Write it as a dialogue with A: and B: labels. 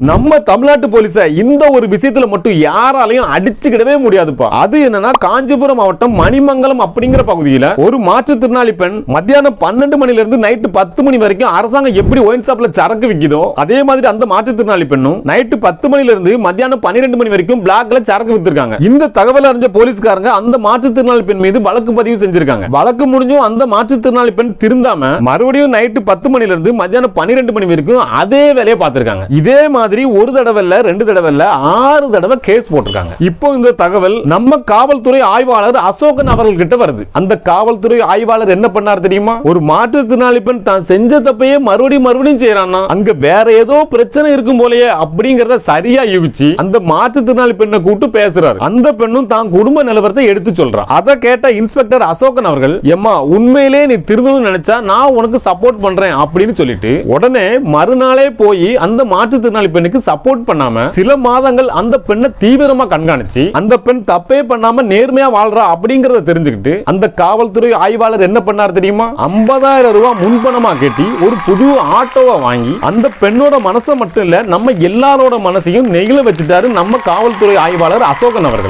A: நம்ம தமிழ்நாட்டு போலீஸ இந்த ஒரு விஷயத்துல மட்டும் யாராலையும் அடிச்சுக்கிடவே முடியாதுப்பா. அது என்னன்னா காஞ்சிபுரம் மாவட்டம் மணிமங்கலம் அப்படிங்கிற பகுதியில ஒரு மாற்றுத்திறனாளி பெண் மத்தியானம் 12 மணில இருந்து நைட்டு 10 மணி வரைக்கும் அரசாங்கம் எப்படி ஒயின் ஷாப்ல சரக்கு விக்குதோ அதே மாதிரி அந்த மாற்றுத்திறனாளி பெண்ணும் நைட்டு 10 மணில இருந்து மத்தியானம் 12 மணி வரைக்கும் பிளாக்ல சரக்கு வித்திருக்காங்க. இந்த தகவல் அறிஞ்ச போலீஸ்காரங்க அந்த மாற்றுத்திறனாளி பெண் மீது வழக்கு பதிவு செஞ்சிருக்காங்க. வழக்கு முடிஞ்சும் அந்த மாற்றுத்திறனாளி பெண் திருந்தாம மறுபடியும் நைட்டு 10 மணில இருந்து மத்தியானம் 12 மணி வரைக்கும் அதே வேலையை பார்த்திருக்காங்க. இதே மாதிரி ஒரு தடவை இல்ல 2 தடவை இல்ல 6 தடவை கேஸ் போட்டிருக்காங்க. இப்போ இந்த தகவல் நம்ம காவல்துறை ஆய்வாளர் அசோகன் அவர்கள் கிட்ட வருது. அந்த காவல்துறை ஆய்வாளர் என்ன பண்ணார் தெரியுமா? ஒரு மாற்றுத்திறனாளி பெண் தான் செஞ்ச தப்பையே மறுபடியும் செய்யறானா, அங்க வேற ஏதோ பிரச்சனை இருக்கும் போலயே அப்படிங்கறத சரியா யூகிச்சு அந்த மாற்றுத்திறனாளி பெண்ணை கூப்பிட்டு பேசுறாரு. அந்த பெண்ணும் தான் குடும்ப நிலவரத்தை எடுத்து சொல்றா. அதை கேட்ட இன்ஸ்பெக்டர் அசோகன் அவர்கள், எம்மா உண்மையிலே நீ திருந்தணும்னு நினைச்சா நான் உனக்கு சப்போர்ட் பண்றேன் அப்படின்னு சொல்லிட்டு உடனே மறுநாளே போய் அந்த மாற்றுத்திறனாளி பெண்ணுக்கு சப்போர்ட் பண்ணாம சில மாதங்கள் அந்த பெண்ணை தீவிரமா கண்காணிச்சு அந்த பெண் தப்பே பண்ணாம நேர்மையா வாழ்றா அப்படிங்கறத தெரிஞ்சுக்கிட்டு அந்த காவல்துறை ஆய்வாளர் என்ன பண்ணார் தெரியுமா? 50,000 ரூபாய் முன்பணமா கேட்டி ஒரு புது ஆட்டோவை வாங்கி அந்த பெண்ணோட மனசை மட்டும் இல்ல நம்ம எல்லாரோட மனசையும் நெகிழ வச்சுட்டாரு நம்ம காவல்துறை ஆய்வாளர் அசோகன் அவர்கள்.